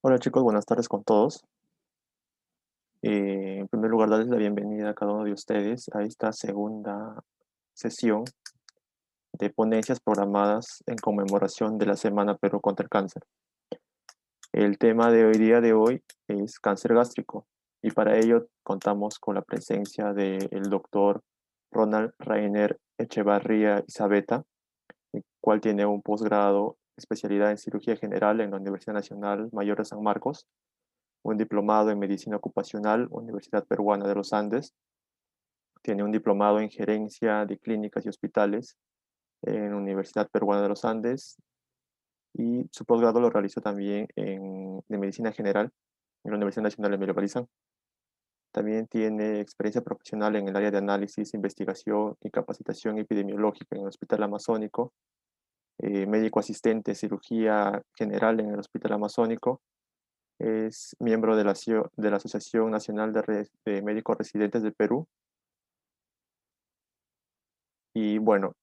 Hola chicos, buenas tardes con todos. En primer lugar, darles la bienvenida a cada uno de ustedes a esta segunda sesión de ponencias programadas en conmemoración de la Semana Perú contra el Cáncer. El tema de hoy día de hoy es cáncer gástrico y para ello contamos con la presencia del doctor Ronald Rainer Echevarría Izabeta, el cual tiene un posgrado, especialidad en cirugía general en la Universidad Nacional Mayor de San Marcos, un diplomado en medicina ocupacional, Universidad Peruana de los Andes, tiene un diplomado en gerencia de clínicas y hospitales en Universidad Peruana de los Andes y su posgrado lo realizó también de medicina general en la Universidad Nacional de Emilio Balizán. También tiene experiencia profesional en el área de análisis, investigación y capacitación epidemiológica en el Hospital Amazónico, médico asistente de cirugía general en el Hospital Amazónico. Es miembro de la Asociación Nacional de Médicos Residentes del Perú. Y bueno,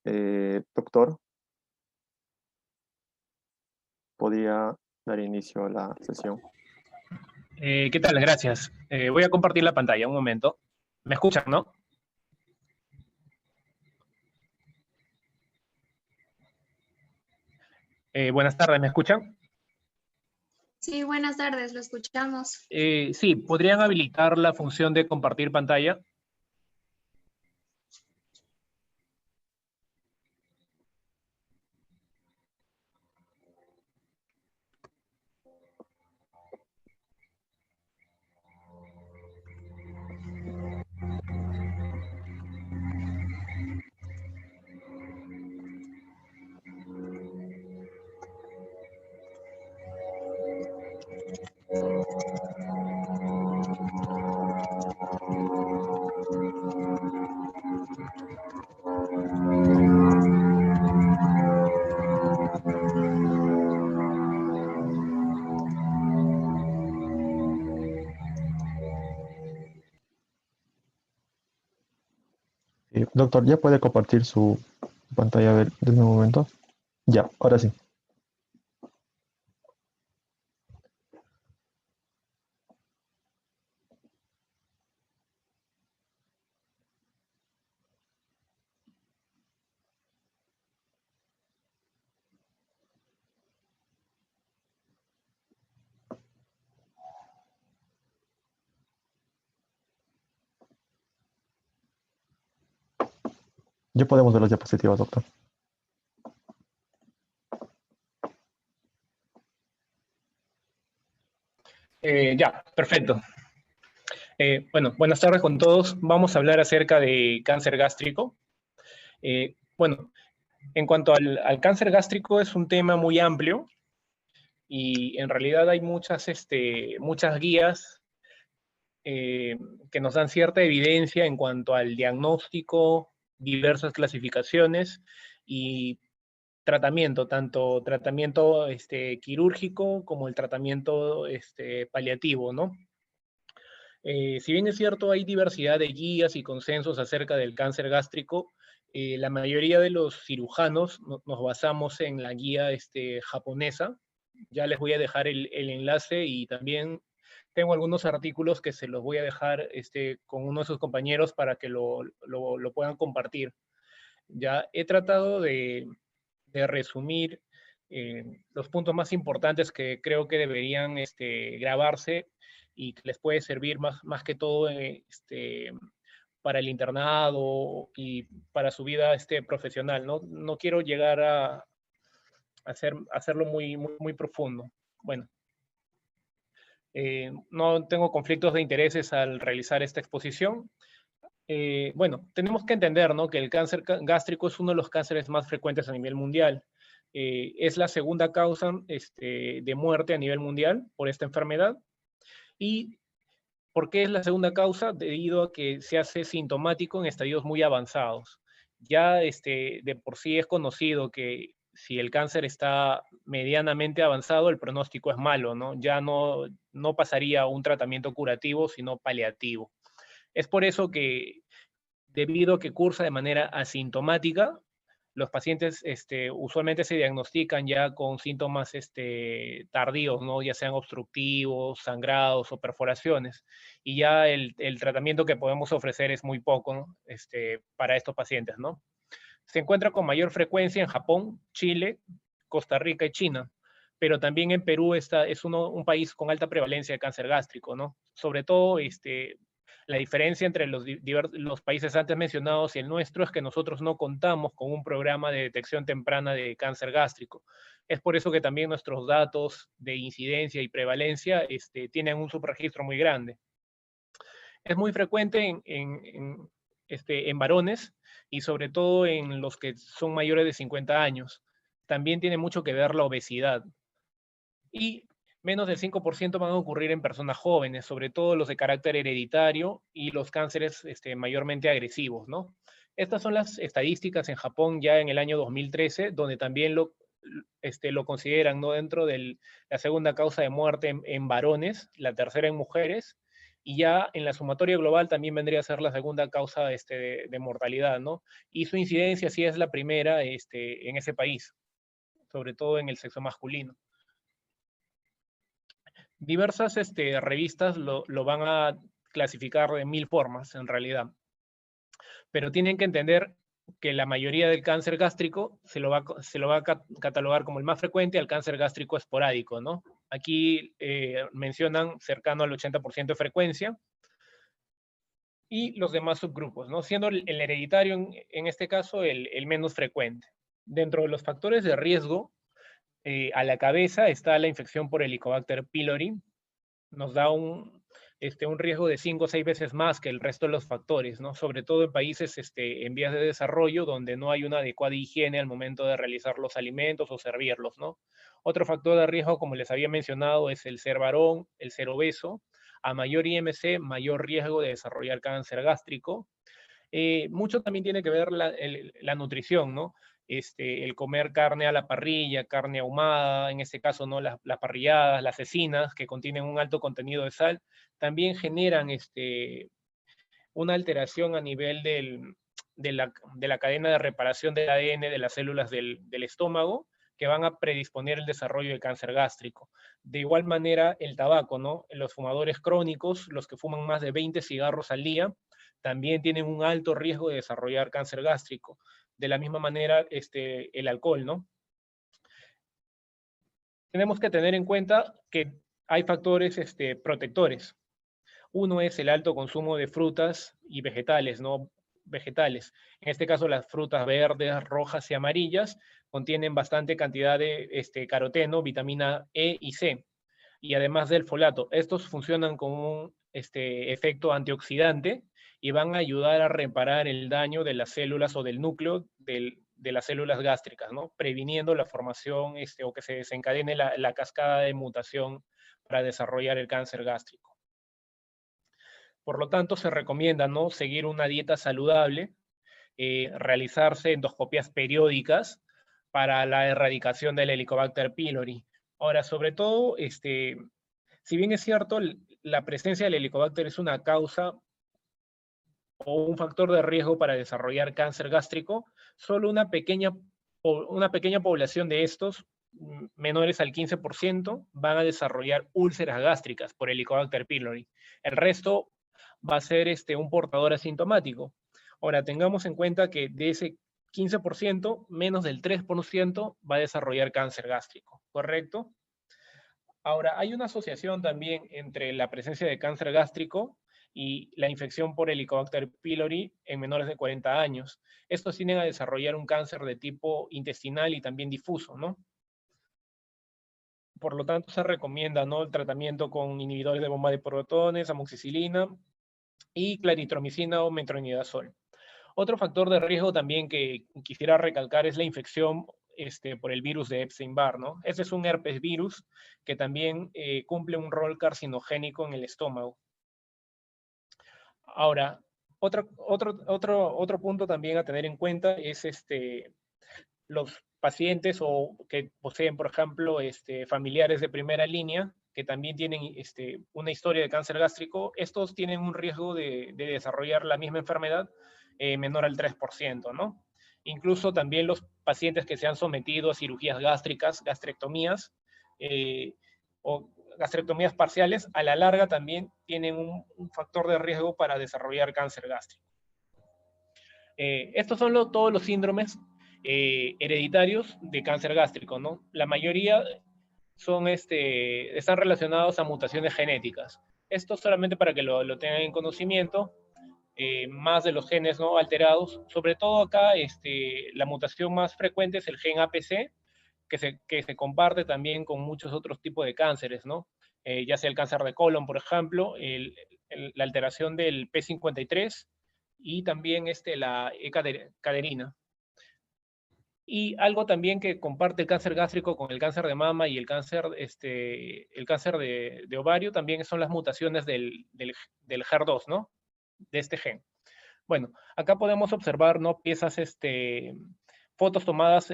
doctor, podría dar inicio a la sesión. ¿Qué tal? Gracias. Voy a compartir la pantalla un momento. ¿Me escuchan, no? Buenas tardes, ¿me escuchan? Sí, buenas tardes, lo escuchamos. Sí, ¿podrían habilitar la función de compartir pantalla? Doctor, ¿ya puede compartir su pantalla de un momento? Ya, ahora sí. Ya podemos ver las diapositivas, doctor. Ya, perfecto. Bueno, buenas tardes con todos. Vamos a hablar acerca de cáncer gástrico. Bueno, en cuanto al cáncer gástrico, es un tema muy amplio y en realidad hay muchas guías que nos dan cierta evidencia en cuanto al diagnóstico, diversas clasificaciones y tratamiento, tanto tratamiento quirúrgico como el tratamiento paliativo, ¿no? Si bien es cierto, hay diversidad de guías y consensos acerca del cáncer gástrico, la mayoría de los cirujanos nos basamos en la guía japonesa. Ya les voy a dejar el enlace y también tengo algunos artículos que se los voy a dejar con uno de sus compañeros para que lo puedan compartir. Ya he tratado de resumir los puntos más importantes que creo que deberían grabarse y que les puede servir más que todo para el internado y para su vida profesional. No quiero llegar a hacerlo muy profundo. Bueno, no tengo conflictos de intereses al realizar esta exposición. Bueno, tenemos que entender, ¿no?, que el cáncer gástrico es uno de los cánceres más frecuentes a nivel mundial. Es la segunda causa de muerte a nivel mundial por esta enfermedad. ¿Y por qué es la segunda causa? Debido a que se hace sintomático en estadios muy avanzados. Ya de por sí es conocido que si el cáncer está medianamente avanzado, el pronóstico es malo, ¿no? Ya no pasaría a un tratamiento curativo, sino paliativo. Es por eso que, debido a que cursa de manera asintomática, los pacientes usualmente se diagnostican ya con síntomas tardíos, ¿no? Ya sean obstructivos, sangrados o perforaciones. Y ya el tratamiento que podemos ofrecer es muy poco, ¿no? Para estos pacientes, ¿no? Se encuentra con mayor frecuencia en Japón, Chile, Costa Rica y China, pero también en Perú es un país con alta prevalencia de cáncer gástrico, ¿no? Sobre todo, la diferencia entre los países antes mencionados y el nuestro es que nosotros no contamos con un programa de detección temprana de cáncer gástrico. Es por eso que también nuestros datos de incidencia y prevalencia tienen un subregistro muy grande. Es muy frecuente en varones y sobre todo en los que son mayores de 50 años. También tiene mucho que ver la obesidad. Y menos del 5% van a ocurrir en personas jóvenes, sobre todo los de carácter hereditario y los cánceres mayormente agresivos, ¿no? Estas son las estadísticas en Japón ya en el año 2013, donde también lo consideran, ¿no? Dentro de la segunda causa de muerte en varones, la tercera en mujeres, y ya en la sumatoria global también vendría a ser la segunda causa de mortalidad, ¿no? Y su incidencia sí es la primera en ese país, sobre todo en el sexo masculino. Diversas revistas lo van a clasificar de 1000 formas, en realidad. Pero tienen que entender que la mayoría del cáncer gástrico se lo va a catalogar como el más frecuente al cáncer gástrico esporádico, ¿no? Aquí mencionan cercano al 80% de frecuencia. Y los demás subgrupos, ¿no? Siendo el hereditario en este caso el menos frecuente. Dentro de los factores de riesgo, a la cabeza está la infección por Helicobacter pylori. Nos da un riesgo de 5 o 6 veces más que el resto de los factores, ¿no? Sobre todo en países en vías de desarrollo donde no hay una adecuada higiene al momento de realizar los alimentos o servirlos, ¿no? Otro factor de riesgo, como les había mencionado, es el ser varón, el ser obeso. A mayor IMC, mayor riesgo de desarrollar cáncer gástrico. Mucho también tiene que ver la nutrición, ¿no? El comer carne a la parrilla, carne ahumada, en este caso, ¿no? Las parrilladas, las cecinas, que contienen un alto contenido de sal, también generan una alteración a nivel de la cadena de reparación del ADN de las células del estómago, que van a predisponer el desarrollo de cáncer gástrico. De igual manera, el tabaco, ¿no? Los fumadores crónicos, los que fuman más de 20 cigarros al día, también tienen un alto riesgo de desarrollar cáncer gástrico. De la misma manera, el alcohol, ¿no? Tenemos que tener en cuenta que hay factores protectores. Uno es el alto consumo de frutas y vegetales, ¿no? Vegetales. En este caso, las frutas verdes, rojas y amarillas contienen bastante cantidad de caroteno, vitamina E y C, y además del folato. Estos funcionan como un efecto antioxidante y van a ayudar a reparar el daño de las células o del núcleo de las células gástricas, ¿no? Previniendo la formación o que se desencadene la cascada de mutación para desarrollar el cáncer gástrico. Por lo tanto, se recomienda, ¿no? Seguir una dieta saludable, realizarse endoscopias periódicas para la erradicación del Helicobacter pylori. Ahora, sobre todo, si bien es cierto, la presencia del Helicobacter es una causa o un factor de riesgo para desarrollar cáncer gástrico, solo una pequeña población de estos, menores al 15%, van a desarrollar úlceras gástricas por Helicobacter pylori. El resto va a ser un portador asintomático. Ahora, tengamos en cuenta que de ese 15%, menos del 3% va a desarrollar cáncer gástrico, ¿correcto? Ahora, hay una asociación también entre la presencia de cáncer gástrico y la infección por Helicobacter pylori en menores de 40 años. Estos tienden a desarrollar un cáncer de tipo intestinal y también difuso, ¿no? Por lo tanto, se recomienda, ¿no? El tratamiento con inhibidores de bomba de protones, amoxicilina y claritromicina o metronidazol. Otro factor de riesgo también que quisiera recalcar es la infección por el virus de Epstein-Barr, ¿no? Este es un herpes virus que también cumple un rol carcinogénico en el estómago. Ahora, otro punto también a tener en cuenta es los pacientes o que poseen, por ejemplo, familiares de primera línea que también tienen una historia de cáncer gástrico. Estos tienen un riesgo de desarrollar la misma enfermedad menor al 3%, ¿no? incluso también los pacientes que se han sometido a cirugías gástricas, gastrectomías, o gastrectomías parciales, a la larga también tienen un factor de riesgo para desarrollar cáncer gástrico. Estos son todos los síndromes hereditarios de cáncer gástrico, ¿no? La mayoría están relacionados a mutaciones genéticas. Esto solamente para que lo tengan en conocimiento, más de los genes no alterados. Sobre todo acá, la mutación más frecuente es el gen APC, que se comparte también con muchos otros tipos de cánceres, ¿no? Ya sea el cáncer de colon, por ejemplo, la alteración del P53 y también la E-caderina. Y algo también que comparte el cáncer gástrico con el cáncer de mama y el cáncer de ovario también son las mutaciones del HER2, ¿no? De este gen. Bueno, acá podemos observar, ¿no? Piezas, fotos tomadas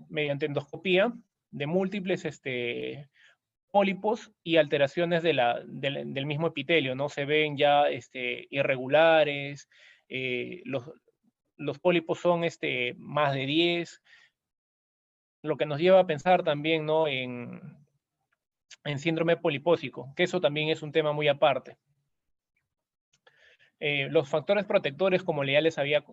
mediante endoscopía de múltiples pólipos y alteraciones del mismo epitelio, ¿no? Se ven ya irregulares, los pólipos son más de 10, lo que nos lleva a pensar también, ¿no? en síndrome polipósico, que eso también es un tema muy aparte. Los factores protectores, como ya les había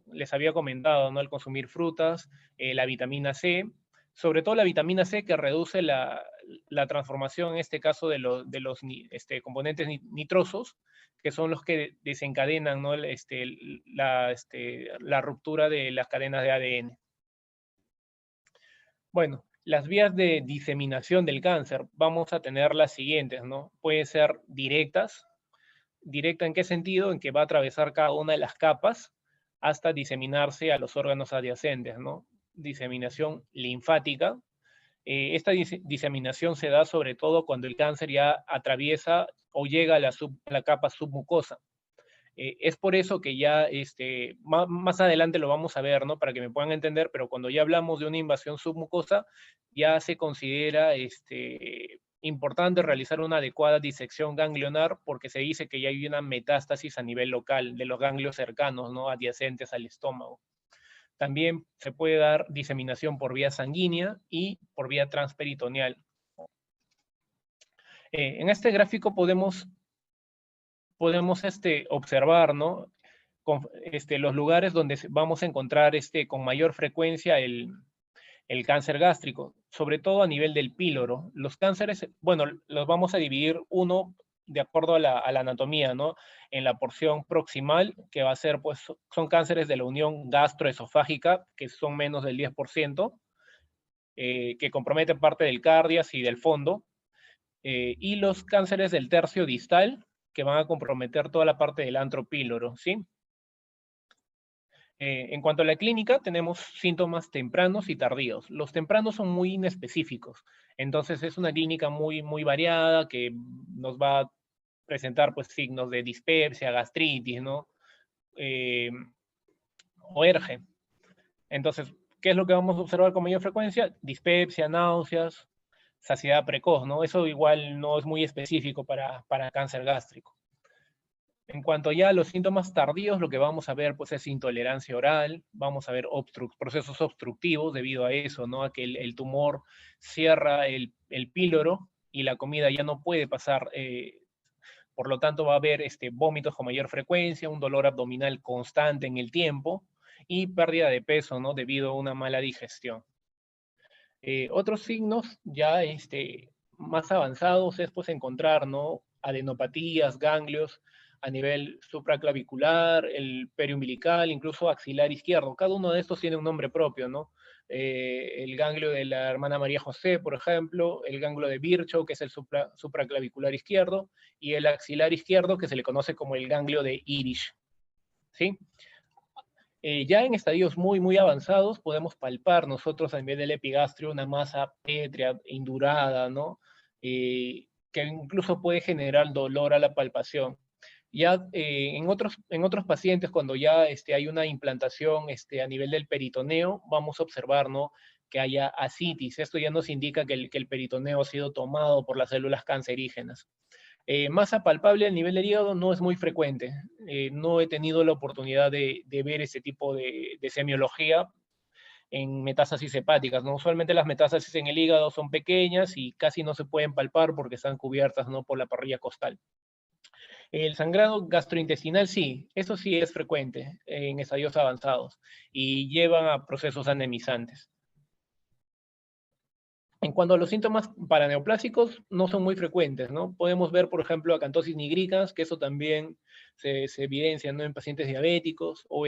comentado, ¿no? El consumir frutas, la vitamina C, sobre todo la vitamina C que reduce la transformación, en este caso, de los componentes nitrosos, que son los que desencadenan, ¿no? La ruptura de las cadenas de ADN. Bueno, las vías de diseminación del cáncer, vamos a tener las siguientes, ¿no? Pueden ser directas. ¿Directa en qué sentido? En que va a atravesar cada una de las capas hasta diseminarse a los órganos adyacentes, ¿no? Diseminación linfática. Esta diseminación se da sobre todo cuando el cáncer ya atraviesa o llega a la capa submucosa. Es por eso que ya más adelante lo vamos a ver, ¿no? Para que me puedan entender, pero cuando ya hablamos de una invasión submucosa, ya se considera importante realizar una adecuada disección ganglionar porque se dice que ya hay una metástasis a nivel local de los ganglios cercanos, ¿no? Adyacentes al estómago. También se puede dar diseminación por vía sanguínea y por vía transperitoneal. En este gráfico podemos observar, ¿no? Los lugares donde vamos a encontrar con mayor frecuencia el cáncer gástrico, sobre todo a nivel del píloro. Los cánceres, bueno, los vamos a dividir uno de acuerdo a la anatomía, ¿no? En la porción proximal, que va a ser, pues, son cánceres de la unión gastroesofágica, que son menos del 10%, que comprometen parte del cardias y del fondo, y los cánceres del tercio distal, que van a comprometer toda la parte del antro píloro, ¿sí? En cuanto a la clínica, tenemos síntomas tempranos y tardíos. Los tempranos son muy inespecíficos, entonces es una clínica muy, muy variada que nos va a presentar, pues, signos de dispepsia, gastritis, ¿no? O ERGE. Entonces, ¿qué es lo que vamos a observar con mayor frecuencia? Dispepsia, náuseas, saciedad precoz, ¿no? Eso igual no es muy específico para cáncer gástrico. En cuanto ya a los síntomas tardíos, lo que vamos a ver, pues, es intolerancia oral, vamos a ver procesos obstructivos debido a eso, ¿no? A que el tumor cierra el píloro y la comida ya no puede pasar, por lo tanto va a haber vómitos con mayor frecuencia, un dolor abdominal constante en el tiempo y pérdida de peso, ¿no? Debido a una mala digestión. Otros signos ya más avanzados es, pues, encontrar, ¿no? Adenopatías, ganglios a nivel supraclavicular, el periumbilical, incluso axilar izquierdo. Cada uno de estos tiene un nombre propio, ¿no? El ganglio de la hermana María José, por ejemplo, el ganglio de Virchow, que es el supraclavicular izquierdo, y el axilar izquierdo, que se le conoce como el ganglio de Irish, ¿sí? Ya en estadios muy, muy avanzados podemos palpar nosotros a nivel del epigastrio una masa pétrea, indurada, ¿no? Que incluso puede generar dolor a la palpación. Ya en otros pacientes, cuando ya hay una implantación a nivel del peritoneo, vamos a observar, ¿no? Que haya ascitis. Esto ya nos indica que el peritoneo ha sido tomado por las células cancerígenas. Masa palpable a nivel del hígado no es muy frecuente. No he tenido la oportunidad de ver ese tipo de semiología en metástasis hepáticas, ¿no? Usualmente las metástasis en el hígado son pequeñas y casi no se pueden palpar porque están cubiertas, ¿no?, por la parrilla costal. El sangrado gastrointestinal sí, eso sí es frecuente en estadios avanzados y llevan a procesos anemizantes. En cuanto a los síntomas paraneoplásicos, no son muy frecuentes, ¿no? Podemos ver, por ejemplo, acantosis nigricans, que eso también se evidencia, ¿no?, en pacientes diabéticos o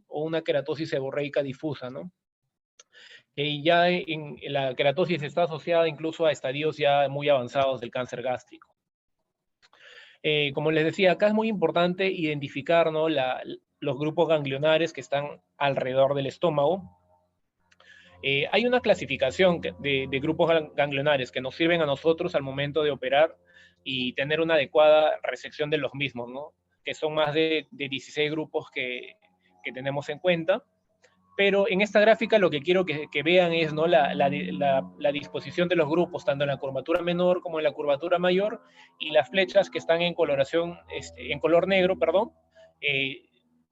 una queratosis seborreica difusa, ¿no? Y ya en la queratosis está asociada incluso a estadios ya muy avanzados del cáncer gástrico. Como les decía, acá es muy importante identificar, ¿no?, los grupos ganglionares que están alrededor del estómago. Hay una clasificación de grupos ganglionares que nos sirven a nosotros al momento de operar y tener una adecuada resección de los mismos, ¿no?, que son más de 16 grupos que tenemos en cuenta. Pero en esta gráfica lo que quiero que vean es, ¿no?, la disposición de los grupos, tanto en la curvatura menor como en la curvatura mayor, y las flechas que están en coloración, en color negro, perdón,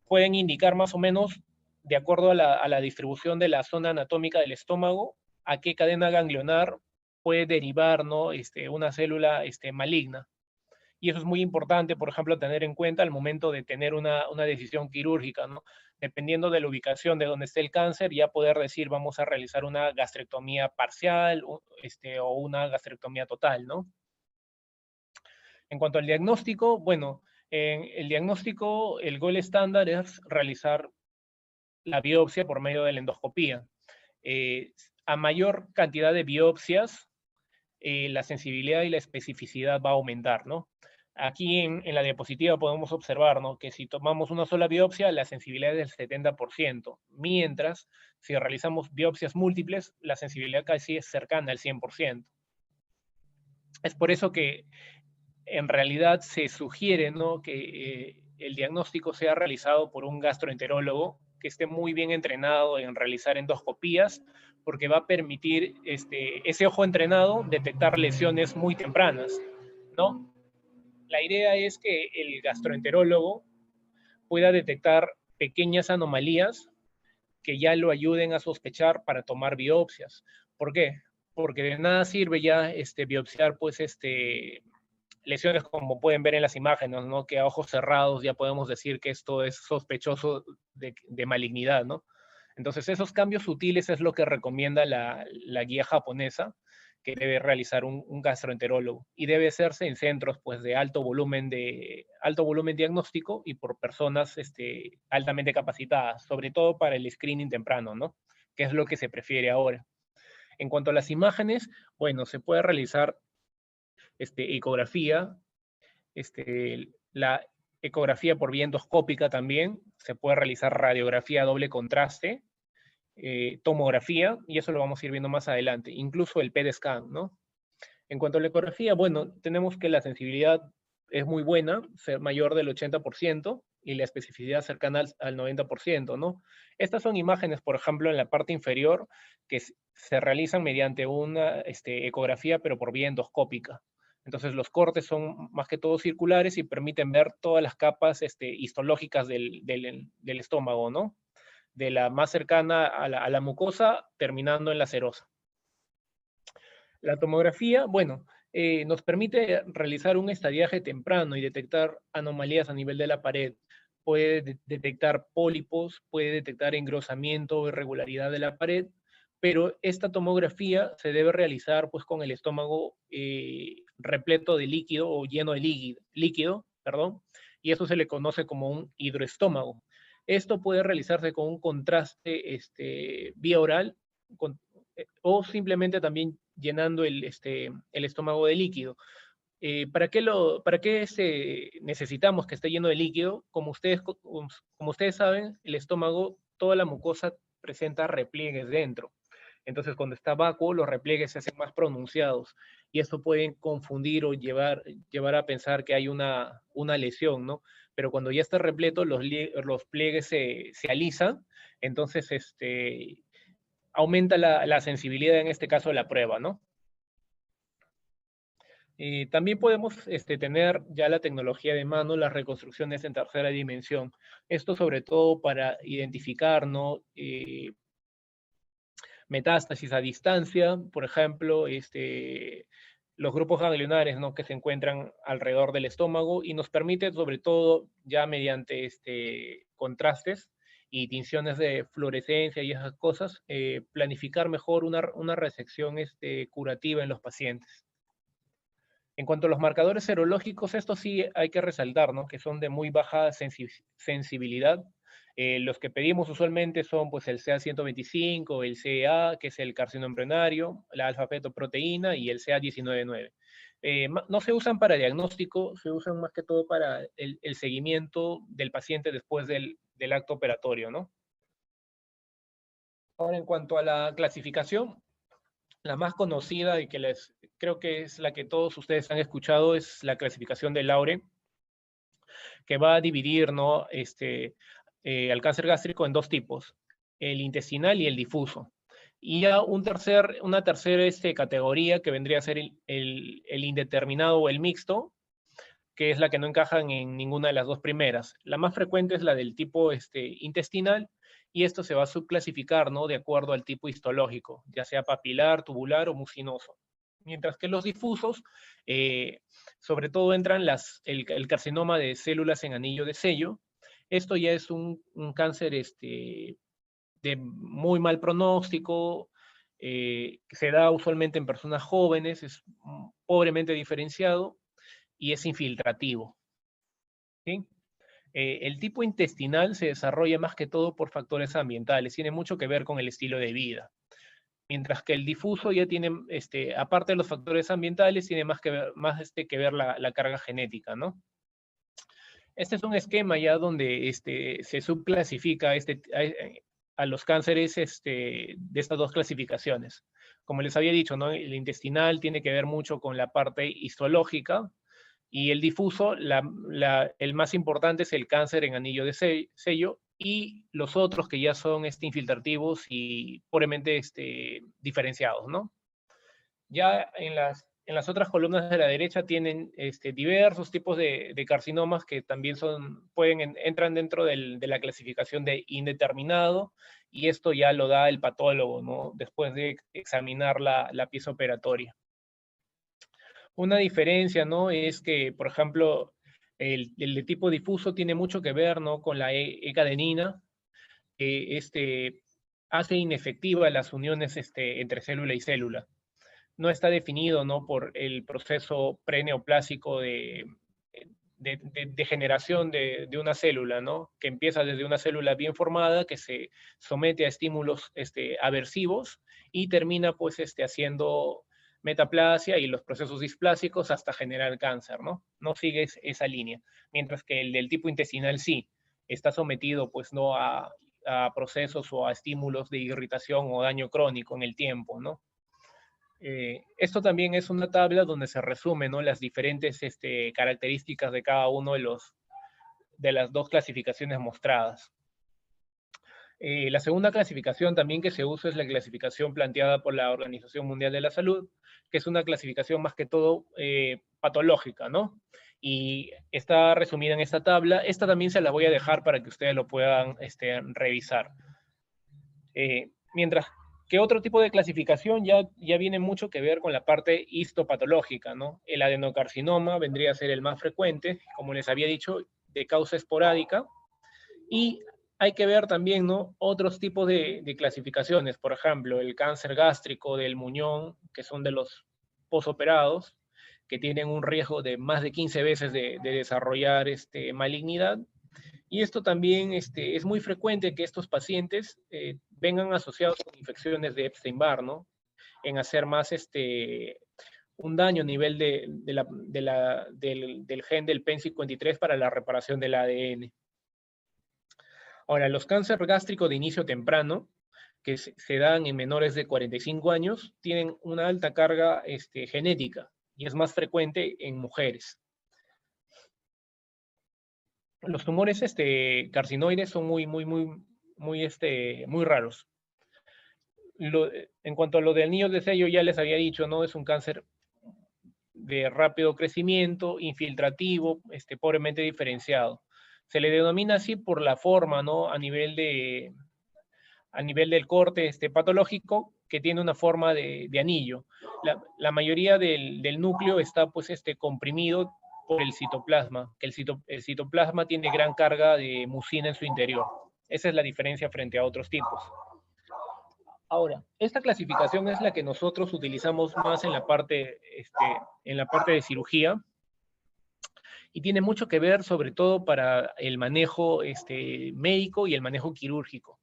pueden indicar más o menos, de acuerdo a la distribución de la zona anatómica del estómago, a qué cadena ganglionar puede derivar, ¿no?, una célula maligna. Y eso es muy importante, por ejemplo, tener en cuenta al momento de tener una decisión quirúrgica, ¿no? Dependiendo de la ubicación de donde esté el cáncer, ya poder decir, vamos a realizar una gastrectomía parcial o una gastrectomía total, ¿no? En cuanto al diagnóstico, bueno, en el diagnóstico, el gold estándar es realizar la biopsia por medio de la endoscopía. A mayor cantidad de biopsias, la sensibilidad y la especificidad va a aumentar, ¿no? Aquí en la diapositiva podemos observar, ¿no?, que si tomamos una sola biopsia, la sensibilidad es del 70%, mientras si realizamos biopsias múltiples, la sensibilidad casi es cercana al 100%. Es por eso que en realidad se sugiere, ¿no?, que el diagnóstico sea realizado por un gastroenterólogo que esté muy bien entrenado en realizar endoscopías, porque va a permitir ese ojo entrenado detectar lesiones muy tempranas, ¿no? La idea es que el gastroenterólogo pueda detectar pequeñas anomalías que ya lo ayuden a sospechar para tomar biopsias. ¿Por qué? Porque de nada sirve ya biopsiar pues lesiones como pueden ver en las imágenes, ¿no?, que a ojos cerrados ya podemos decir que esto es sospechoso de malignidad, ¿no? Entonces esos cambios sutiles es lo que recomienda la guía japonesa que debe realizar un gastroenterólogo, y debe hacerse en centros pues de alto volumen diagnóstico y por personas altamente capacitadas, sobre todo para el screening temprano, ¿no?, que es lo que se prefiere ahora. En cuanto a las imágenes, bueno, se puede realizar ecografía, la ecografía por vía endoscópica también, se puede realizar radiografía a doble contraste, tomografía, y eso lo vamos a ir viendo más adelante, incluso el PET scan, ¿no? En cuanto a la ecografía, bueno, tenemos que la sensibilidad es muy buena, mayor del 80%, y la especificidad cercana al 90%, ¿no? Estas son imágenes, por ejemplo, en la parte inferior, que se realizan mediante una ecografía, pero por vía endoscópica. Entonces, los cortes son más que todo circulares y permiten ver todas las capas histológicas del estómago, ¿no?, de la más cercana a la mucosa, terminando en la serosa. La tomografía, bueno, nos permite realizar un estadiaje temprano y detectar anomalías a nivel de la pared. Puede detectar pólipos, puede detectar engrosamiento o irregularidad de la pared, pero esta tomografía se debe realizar pues con el estómago repleto de líquido o lleno de líquido, perdón, y eso se le conoce como un hidroestómago. Esto puede realizarse con un contraste vía oral o simplemente también llenando el estómago de líquido. ¿Para qué necesitamos que esté lleno de líquido? Como ustedes saben, el estómago, toda la mucosa presenta repliegues dentro. Entonces, cuando está vacuo, los repliegues se hacen más pronunciados y esto puede confundir o llevar a pensar que hay una lesión, ¿no? Pero cuando ya está repleto, los pliegues se alisan, entonces aumenta la sensibilidad, en este caso, de la prueba, ¿no? También podemos tener ya la tecnología de mano, las reconstrucciones en tercera dimensión. Esto sobre todo para identificar, ¿no? Metástasis a distancia, por ejemplo, los grupos ganglionares, ¿no? Que se encuentran alrededor del estómago y nos permite, sobre todo, ya mediante contrastes y tinciones de fluorescencia y esas cosas, planificar mejor una resección curativa en los pacientes. En cuanto a los marcadores serológicos, estos sí hay que resaltar, ¿no? Que son de muy baja sensibilidad. Los que pedimos usualmente son pues, el CA125, el CEA, que es el carcinoma embrionario, la alfa-fetoproteína y el CA199. No se usan para diagnóstico, se usan más que todo para el seguimiento del paciente después del acto operatorio, ¿no? Ahora, en cuanto a la clasificación, la más conocida y que creo que es la que todos ustedes han escuchado es la clasificación de Lauren, que va a dividir, ¿no? Al cáncer gástrico en dos tipos, el intestinal y el difuso. Y ya una tercera categoría que vendría a ser el indeterminado o el mixto, que es la que no encajan en ninguna de las dos primeras. La más frecuente es la del tipo intestinal, y esto se va a subclasificar, ¿no? De acuerdo al tipo histológico, ya sea papilar, tubular o mucinoso. Mientras que los difusos, sobre todo entran el carcinoma de células en anillo de sello. Esto ya es un cáncer de muy mal pronóstico, que se da usualmente en personas jóvenes, es pobremente diferenciado y es infiltrativo. ¿Sí? El tipo intestinal se desarrolla más que todo por factores ambientales, tiene mucho que ver con el estilo de vida. Mientras que el difuso ya tiene, aparte de los factores ambientales, tiene más que ver la carga genética, ¿no? Este es un esquema ya donde se subclasifica a los cánceres de estas dos clasificaciones. Como les había dicho, ¿no? El intestinal tiene que ver mucho con la parte histológica, y el difuso, el más importante es el cáncer en anillo de sello, y los otros que ya son infiltrativos y pobremente diferenciados, ¿no? Ya en las otras columnas de la derecha tienen diversos tipos de carcinomas que también entran dentro de la clasificación de indeterminado, y esto ya lo da el patólogo, ¿no? Después de examinar la pieza operatoria. Una diferencia, ¿no? Es que, por ejemplo, el de tipo difuso tiene mucho que ver, ¿no? Con la E-cadenina, que hace inefectiva las uniones entre célula y célula. No está definido, ¿no? Por el proceso preneoplásico de generación de una célula, ¿no? Que empieza desde una célula bien formada, que se somete a estímulos aversivos y termina, pues, haciendo metaplasia y los procesos displásicos hasta generar cáncer, ¿no? No sigue esa línea. Mientras que el del tipo intestinal sí, está sometido, pues, ¿no? a procesos o a estímulos de irritación o daño crónico en el tiempo, ¿no? Esto también es una tabla donde se resumen, ¿no? Las diferentes características de cada uno de las dos clasificaciones mostradas. La segunda clasificación también que se usa es la clasificación planteada por la Organización Mundial de la Salud, que es una clasificación más que todo patológica, ¿no? Y está resumida en esta tabla. Esta también se la voy a dejar para que ustedes lo puedan revisar. Mientras que otro tipo de clasificación ya viene mucho que ver con la parte histopatológica, ¿no? El adenocarcinoma vendría a ser el más frecuente, como les había dicho, de causa esporádica, y hay que ver también, ¿no? Otros tipos de clasificaciones, por ejemplo, el cáncer gástrico del muñón, que son de los posoperados, que tienen un riesgo de más de 15 veces de desarrollar malignidad. Y esto también es muy frecuente que estos pacientes vengan asociados con infecciones de Epstein-Barr, ¿no? En hacer más un daño a nivel del gen del PEN53 para la reparación del ADN. Ahora, los cánceres gástricos de inicio temprano, que se dan en menores de 45 años, tienen una alta carga genética y es más frecuente en mujeres. Los tumores carcinoides son muy raros. En cuanto a lo del anillo de sello, ya les había dicho, ¿no? Es un cáncer de rápido crecimiento, infiltrativo, pobremente diferenciado. Se le denomina así por la forma, ¿no? A nivel del corte patológico, que tiene una forma de anillo. La mayoría del núcleo está pues, comprimido por el citoplasma, que el citoplasma tiene gran carga de mucina en su interior. Esa es la diferencia frente a otros tipos. Ahora, esta clasificación es la que nosotros utilizamos más en la parte de cirugía, y tiene mucho que ver sobre todo para el manejo médico y el manejo quirúrgico.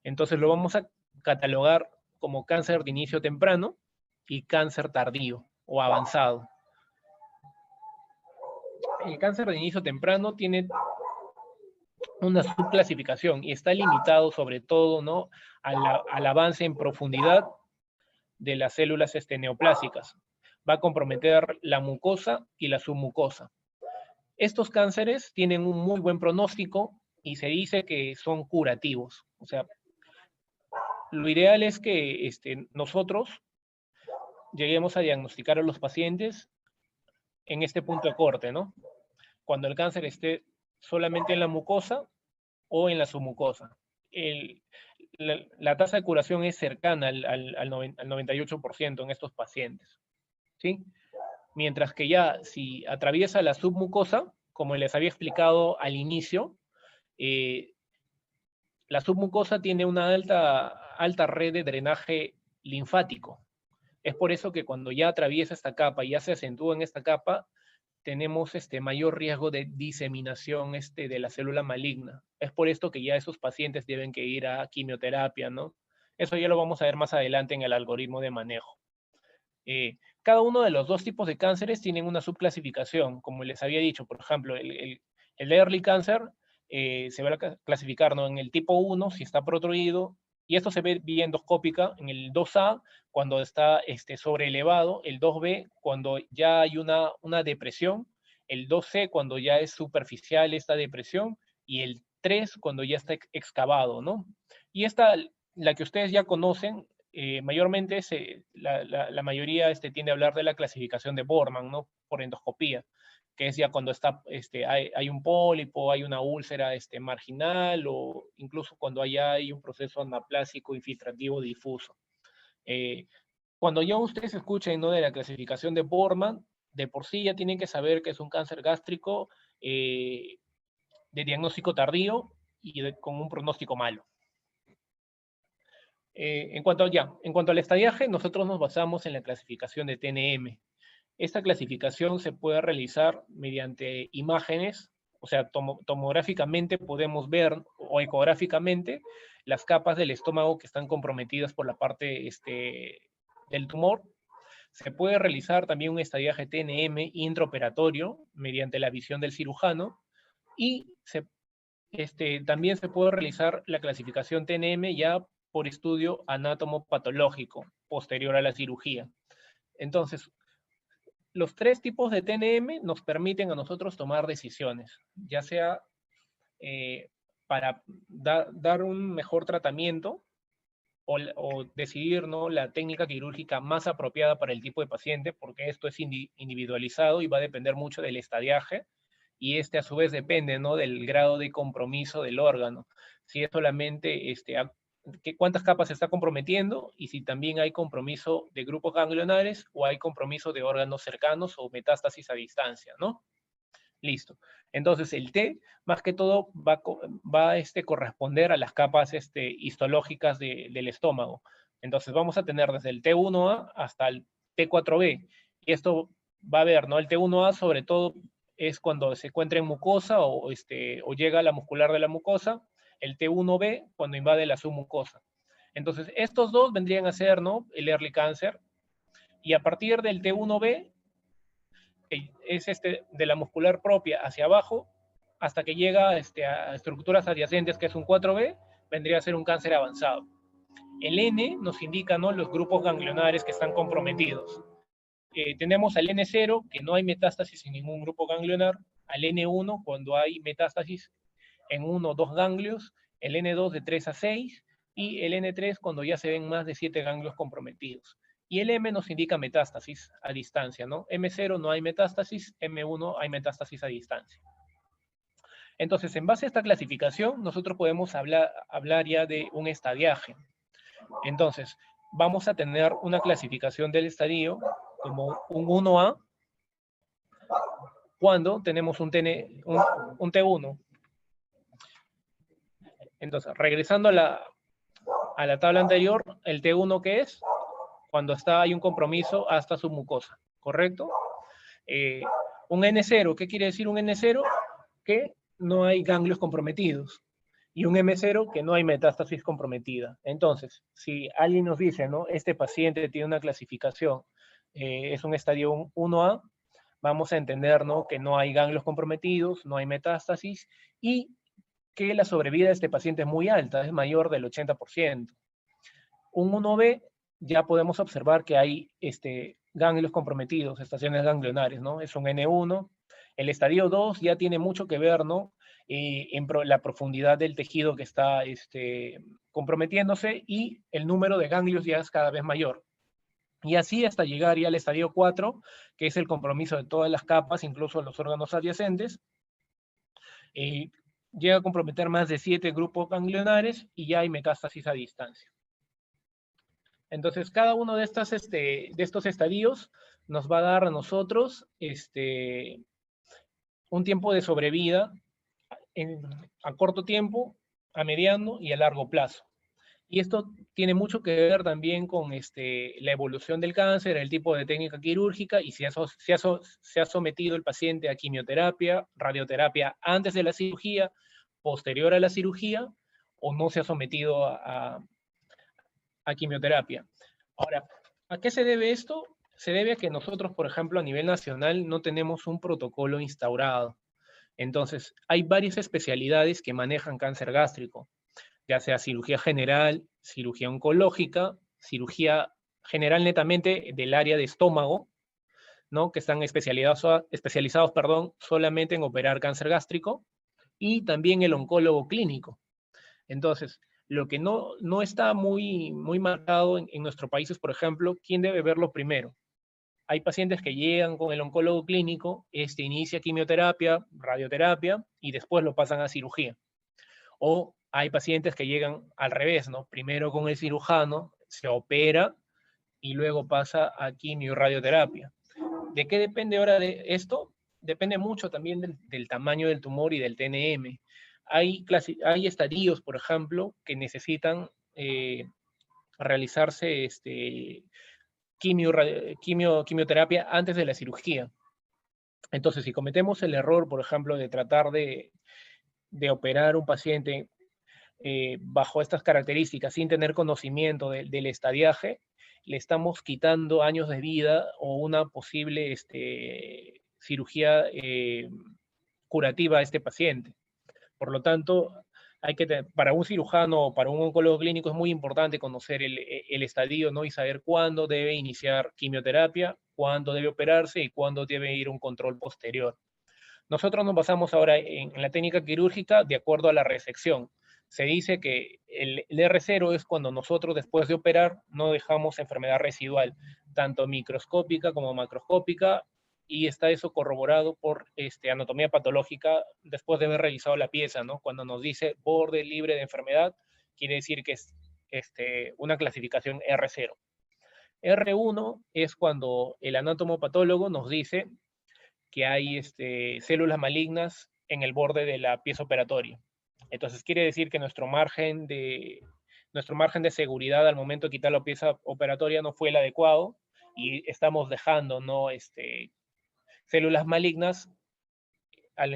Entonces lo vamos a catalogar como cáncer de inicio temprano y cáncer tardío o avanzado. El cáncer de inicio temprano tiene una subclasificación y está limitado sobre todo, ¿no?, al avance en profundidad de las células neoplásicas. Va a comprometer la mucosa y la submucosa. Estos cánceres tienen un muy buen pronóstico y se dice que son curativos. O sea, lo ideal es que nosotros lleguemos a diagnosticar a los pacientes en este punto de corte, ¿no? Cuando el cáncer esté solamente en la mucosa o en la submucosa. La tasa de curación es cercana al 98% en estos pacientes, ¿sí? Mientras que ya si atraviesa la submucosa, como les había explicado al inicio, la submucosa tiene una alta red de drenaje linfático. Es por eso que cuando ya atraviesa esta capa y ya se acentúa en esta capa, tenemos mayor riesgo de diseminación de la célula maligna. Es por esto que ya esos pacientes deben que ir a quimioterapia, ¿no? Eso ya lo vamos a ver más adelante en el algoritmo de manejo. Cada uno de los dos tipos de cánceres tienen una subclasificación. Como les había dicho, por ejemplo, el early cancer se va a clasificar, ¿no?, en el tipo 1, si está protruido, y esto se ve vía endoscópica, en el 2A, cuando está sobreelevado, el 2B, cuando ya hay una depresión, el 2C, cuando ya es superficial esta depresión, y el 3, cuando ya está excavado, ¿no? Y esta, la que ustedes ya conocen, mayormente la mayoría tiende a hablar de la clasificación de Borman, ¿no?, por endoscopía, que es ya cuando está, hay un pólipo, hay una úlcera marginal, o incluso cuando hay un proceso anaplásico infiltrativo difuso. Cuando ya ustedes escuchen, ¿no?, de la clasificación de Borman, de por sí ya tienen que saber que es un cáncer gástrico de diagnóstico tardío y con un pronóstico malo. En cuanto al estadiaje, nosotros nos basamos en la clasificación de TNM. Esta clasificación se puede realizar mediante imágenes, o sea, tomográficamente podemos ver, o ecográficamente, las capas del estómago que están comprometidas por la parte del tumor. Se puede realizar también un estadiaje TNM intraoperatorio mediante la visión del cirujano, y también se puede realizar la clasificación TNM ya por estudio anatomopatológico posterior a la cirugía. Entonces, los tres tipos de TNM nos permiten a nosotros tomar decisiones, ya sea para dar un mejor tratamiento o decidir, ¿no?, la técnica quirúrgica más apropiada para el tipo de paciente, porque esto es individualizado y va a depender mucho del estadiaje, y a su vez depende, ¿no?, del grado de compromiso del órgano. Si es solamente cuántas capas se está comprometiendo, y si también hay compromiso de grupos ganglionares o hay compromiso de órganos cercanos o metástasis a distancia, ¿no? Listo. Entonces el T, más que todo, va a corresponder a las capas histológicas del estómago. Entonces vamos a tener desde el T1A hasta el T4B. Y esto va a ver, ¿no? El T1A sobre todo es cuando se encuentra en mucosa o llega a la muscular de la mucosa. El T1B cuando invade la submucosa. Entonces estos dos vendrían a ser, ¿no?, el early cancer. Y a partir del T1B, es de la muscular propia hacia abajo, hasta que llega a estructuras adyacentes, que es un 4B, vendría a ser un cáncer avanzado. El N nos indica, ¿no?, los grupos ganglionares que están comprometidos. Tenemos al N0, que no hay metástasis en ningún grupo ganglionar, al N1 cuando hay metástasis en 1 o 2 ganglios, el N2 de 3 a 6, y el N3 cuando ya se ven más de 7 ganglios comprometidos. Y el M nos indica metástasis a distancia, ¿no? M0 no hay metástasis, M1 hay metástasis a distancia. Entonces, en base a esta clasificación, nosotros podemos hablar ya de un estadiaje. Entonces, vamos a tener una clasificación del estadio como un 1A cuando tenemos un T1. Entonces, regresando a la tabla anterior, el T1, ¿qué es? Cuando hay un compromiso hasta su mucosa, ¿correcto? Un N0, ¿qué quiere decir un N0? Que no hay ganglios comprometidos. Y un M0, que no hay metástasis comprometida. Entonces, si alguien nos dice, ¿no? Este paciente tiene una clasificación, es un estadio 1A, vamos a entender, ¿no? Que no hay ganglios comprometidos, no hay metástasis, y que la sobrevida de este paciente es muy alta, es mayor del 80%. Un 1B, ya podemos observar que hay ganglios comprometidos, estaciones ganglionares, ¿no? Es un N1. El estadio 2 ya tiene mucho que ver, ¿no? En la profundidad del tejido que está comprometiéndose, y el número de ganglios ya es cada vez mayor. Y así hasta llegar ya al estadio 4, que es el compromiso de todas las capas, incluso los órganos adyacentes. Llega a comprometer más de 7 grupos ganglionares y ya hay metástasis a distancia. Entonces, cada uno de estos estadios nos va a dar a nosotros un tiempo de sobrevida a corto tiempo, a mediano y a largo plazo. Y esto tiene mucho que ver también con la evolución del cáncer, el tipo de técnica quirúrgica, y si se ha sometido el paciente a quimioterapia, radioterapia antes de la cirugía, posterior a la cirugía, o no se ha sometido a quimioterapia. Ahora, ¿a qué se debe esto? Se debe a que nosotros, por ejemplo, a nivel nacional no tenemos un protocolo instaurado. Entonces, hay varias especialidades que manejan cáncer gástrico, ya sea cirugía general, cirugía oncológica, cirugía general netamente del área de estómago, ¿no? Que están especializados solamente en operar cáncer gástrico, y también el oncólogo clínico. Entonces, lo que no está muy marcado en nuestro país es, por ejemplo, quién debe verlo primero. Hay pacientes que llegan con el oncólogo clínico, inicia quimioterapia, radioterapia, y después lo pasan a cirugía. O hay pacientes que llegan al revés, ¿no? Primero con el cirujano, se opera, y luego pasa a quimio y radioterapia. ¿De qué depende ahora de esto? Depende mucho también del tamaño del tumor y del TNM. Hay estadios, por ejemplo, que necesitan realizarse quimioterapia antes de la cirugía. Entonces, si cometemos el error, por ejemplo, de tratar de operar un paciente bajo estas características sin tener conocimiento del estadiaje, le estamos quitando años de vida o una posible cirugía curativa a este paciente. Por lo tanto, para un cirujano o para un oncólogo clínico es muy importante conocer el estadio, ¿no? Y saber cuándo debe iniciar quimioterapia, cuándo debe operarse y cuándo debe ir un control posterior. Nosotros nos basamos ahora en la técnica quirúrgica de acuerdo a la resección. Se dice que el R0 es cuando nosotros, después de operar, no dejamos enfermedad residual, tanto microscópica como macroscópica, y está eso corroborado por anatomía patológica después de haber revisado la pieza, ¿no? Cuando nos dice borde libre de enfermedad, quiere decir que es una clasificación R0. R1 es cuando el anatomopatólogo nos dice que hay células malignas en el borde de la pieza operatoria. Entonces quiere decir que nuestro margen de seguridad al momento de quitar la pieza operatoria no fue el adecuado, y estamos dejando, ¿no? Células malignas al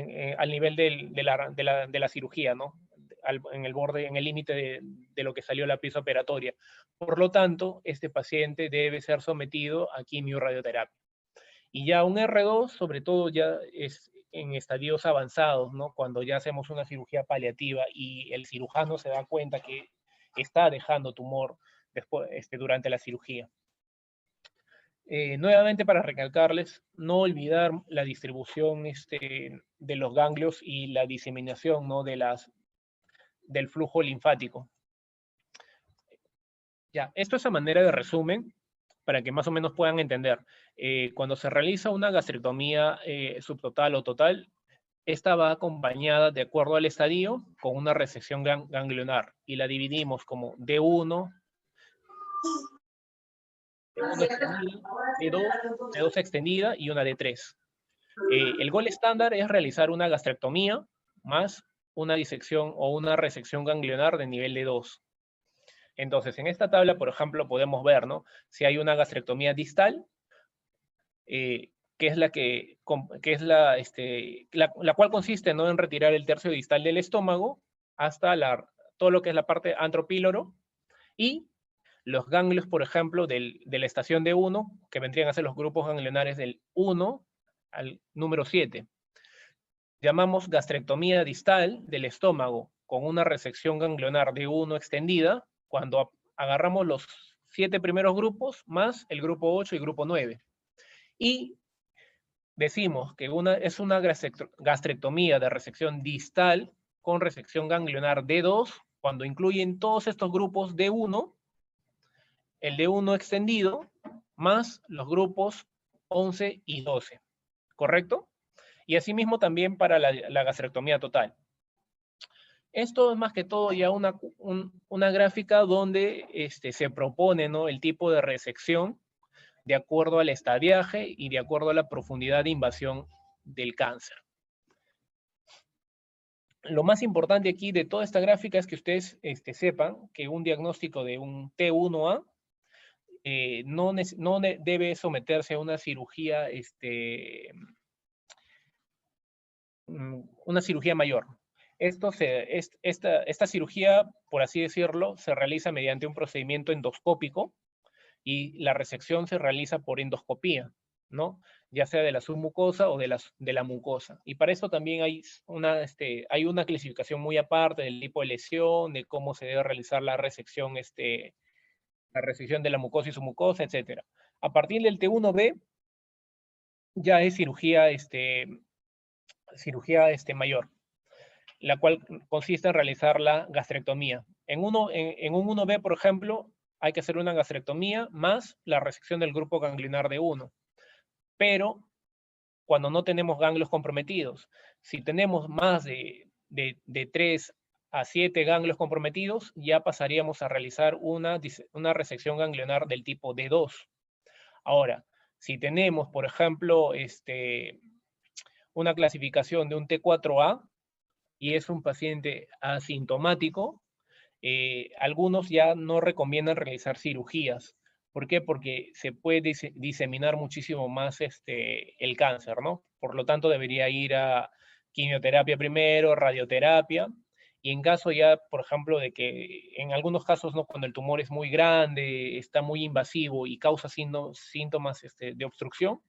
nivel de la cirugía, ¿no? En el borde, en el límite de lo que salió la pieza operatoria. Por lo tanto, este paciente debe ser sometido a quimio-radioterapia. Y ya un R2, sobre todo, ya es en estadios avanzados, ¿no? Cuando ya hacemos una cirugía paliativa y el cirujano se da cuenta que está dejando tumor durante la cirugía. Nuevamente, para recalcarles, no olvidar la distribución de los ganglios y la diseminación, ¿no? del flujo linfático. Ya, esto es a manera de resumen, para que más o menos puedan entender. Cuando se realiza una gastrectomía subtotal o total, esta va acompañada, de acuerdo al estadio, con una resección ganglionar, y la dividimos como D1 extendida, D2 extendida y una D3. El gol estándar es realizar una gastrectomía más una disección o una resección ganglionar de nivel D2. Entonces, en esta tabla, por ejemplo, podemos ver, ¿no? Si hay una gastrectomía distal, que es la la cual consiste, ¿no?, en retirar el tercio distal del estómago hasta todo lo que es la parte antropíloro, y los ganglios, por ejemplo, de la estación D1, que vendrían a ser los grupos ganglionares del 1 al número 7. Llamamos gastrectomía distal del estómago con una resección ganglionar D1 extendida cuando agarramos los 7 primeros grupos más el grupo 8 y grupo 9. Y decimos que es una gastrectomía de resección distal con resección ganglionar D2 cuando incluyen todos estos grupos D1, el D1 extendido, más los grupos 11 y 12. ¿Correcto? Y asimismo también para la gastrectomía total. Esto es más que todo ya una gráfica donde se propone, ¿no?, el tipo de resección de acuerdo al estadiaje y de acuerdo a la profundidad de invasión del cáncer. Lo más importante aquí de toda esta gráfica es que ustedes sepan que un diagnóstico de un T1A no debe someterse a una cirugía, mayor. Esta cirugía, por así decirlo, se realiza mediante un procedimiento endoscópico, y la resección se realiza por endoscopía, ¿no? Ya sea de la submucosa o de la mucosa. Y para eso también hay una clasificación muy aparte del tipo de lesión, de cómo se debe realizar la resección de la mucosa y submucosa, etc. A partir del T1B ya es cirugía mayor, la cual consiste en realizar la gastrectomía. En un 1B, por ejemplo, hay que hacer una gastrectomía más la resección del grupo ganglionar de 1. Pero cuando no tenemos ganglios comprometidos, si tenemos más de 3 a 7 ganglios comprometidos, ya pasaríamos a realizar una resección ganglionar del tipo D2. Ahora, si tenemos, por ejemplo, una clasificación de un T4A y es un paciente asintomático, algunos ya no recomiendan realizar cirugías. ¿Por qué? Porque se puede diseminar muchísimo más el cáncer, ¿no? Por lo tanto, debería ir a quimioterapia primero, radioterapia, y en caso ya, por ejemplo, de que en algunos casos, ¿no?, cuando el tumor es muy grande, está muy invasivo y causa síntomas de obstrucción,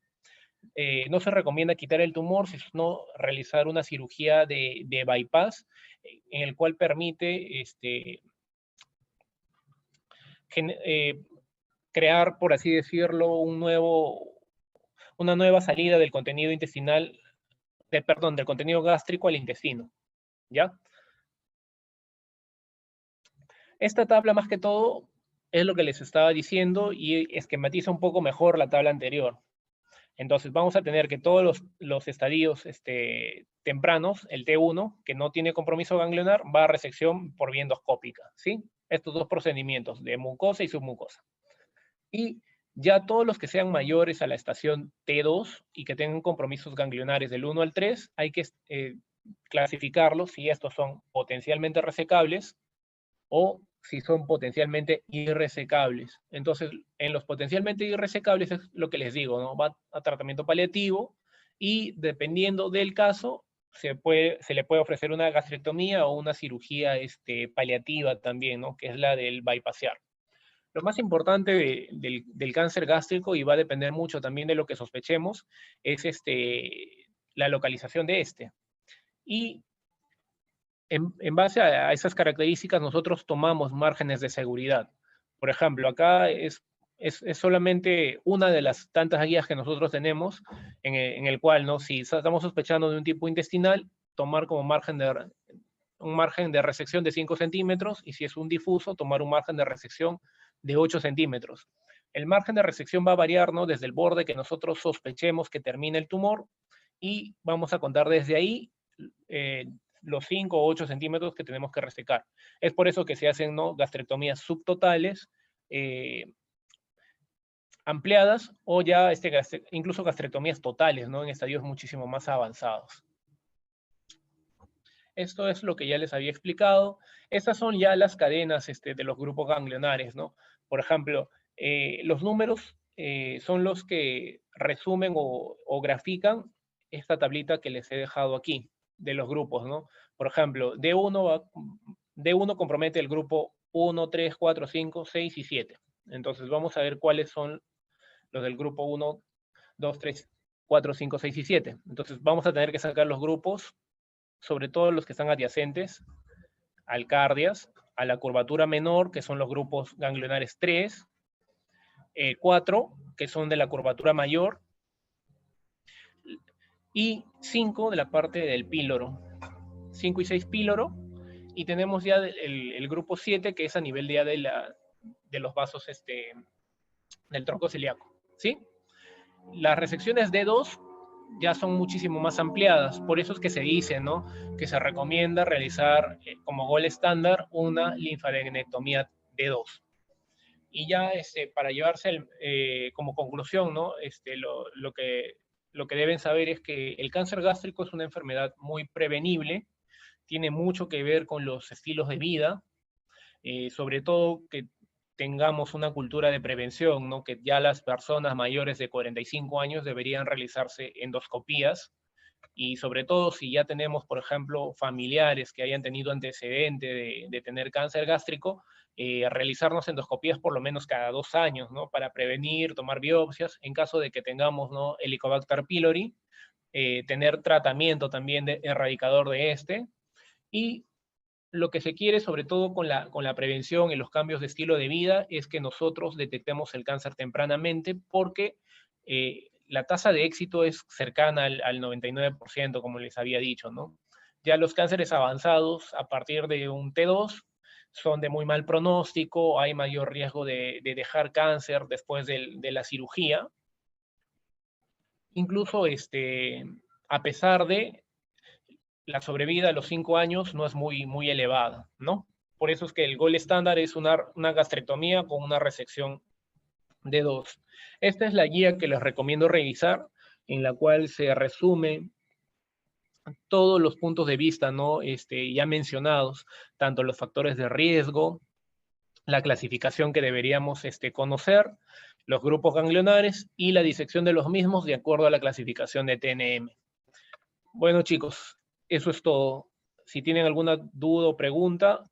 no se recomienda quitar el tumor, sino realizar una cirugía de bypass, en el cual permite crear, por así decirlo, una nueva salida del contenido intestinal, del contenido gástrico al intestino, ¿ya? Esta tabla, más que todo, es lo que les estaba diciendo y esquematiza un poco mejor la tabla anterior. Entonces vamos a tener que todos los estadios tempranos, el T1, que no tiene compromiso ganglionar, va a resección por vía endoscópica, ¿sí? Estos dos procedimientos, de mucosa y submucosa. Y ya todos los que sean mayores a la estación T2 y que tengan compromisos ganglionares del 1 al 3, hay que clasificarlos si estos son potencialmente resecables o si son potencialmente irresecables. Entonces, en los potencialmente irresecables es lo que les digo, ¿no? Va a tratamiento paliativo y dependiendo del caso, se le puede ofrecer una gastrectomía o una cirugía paliativa también, ¿no?, que es la del bypassear. Lo más importante del cáncer gástrico, y va a depender mucho también de lo que sospechemos, es la localización de Y en base a esas características, nosotros tomamos márgenes de seguridad. Por ejemplo, acá es solamente una de las tantas guías que nosotros tenemos, en el cual, ¿no?, si estamos sospechando de un tipo intestinal, tomar como un margen de resección de 5 centímetros, y si es un difuso, tomar un margen de resección de 8 centímetros. El margen de resección va a variar, ¿no? Desde el borde que nosotros sospechemos que termina el tumor, y vamos a contar desde ahí los 5 o 8 centímetros que tenemos que resecar. Es por eso que se hacen, ¿no?, gastrectomías subtotales, ampliadas, o ya incluso gastrectomías totales, ¿no?, en estadios muchísimo más avanzados. Esto es lo que ya les había explicado. Estas son ya las cadenas de los grupos ganglionares, ¿no? Por ejemplo, los números son los que resumen o grafican esta tablita que les he dejado aquí, de los grupos, ¿no? Por ejemplo, D1 compromete el grupo 1, 3, 4, 5, 6 y 7. Entonces vamos a ver cuáles son los del grupo 1, 2, 3, 4, 5, 6 y 7. Entonces vamos a tener que sacar los grupos, sobre todo los que están adyacentes al cardias, a la curvatura menor, que son los grupos ganglionares 3, 4, que son de la curvatura mayor, y 5 de la parte del píloro. 5 y 6 píloro, y tenemos ya el grupo 7, que es a nivel ya de los vasos del tronco celíaco, ¿sí? Las resecciones D2 ya son muchísimo más ampliadas, por eso es que se dice, ¿no?, que se recomienda realizar como gol estándar una linfadenectomía D2. Y ya para llevarse como conclusión, ¿no?, lo que deben saber es que el cáncer gástrico es una enfermedad muy prevenible, tiene mucho que ver con los estilos de vida, sobre todo que tengamos una cultura de prevención, ¿no?, que ya las personas mayores de 45 años deberían realizarse endoscopías, y sobre todo si ya tenemos, por ejemplo, familiares que hayan tenido antecedente de tener cáncer gástrico, realizarnos endoscopías por lo menos cada 2 años, ¿no?, para prevenir, tomar biopsias, en caso de que tengamos, ¿no?, Helicobacter pylori, tener tratamiento también de erradicador de y lo que se quiere, sobre todo con la prevención y los cambios de estilo de vida, es que nosotros detectemos el cáncer tempranamente, porque la tasa de éxito es cercana al 99%, como les había dicho, ¿no? Ya los cánceres avanzados, a partir de un T2, son de muy mal pronóstico, hay mayor riesgo de dejar cáncer después de la cirugía. Incluso a pesar de la sobrevida a los 5 años no es muy elevada, ¿no? Por eso es que el gol estándar es una gastrectomía con una resección de 2. Esta es la guía que les recomiendo revisar, en la cual se resume todos los puntos de vista, ¿no?, ya mencionados, tanto los factores de riesgo, la clasificación que deberíamos conocer, los grupos ganglionares y la disección de los mismos de acuerdo a la clasificación de TNM. Bueno, chicos, eso es todo. Si tienen alguna duda o pregunta,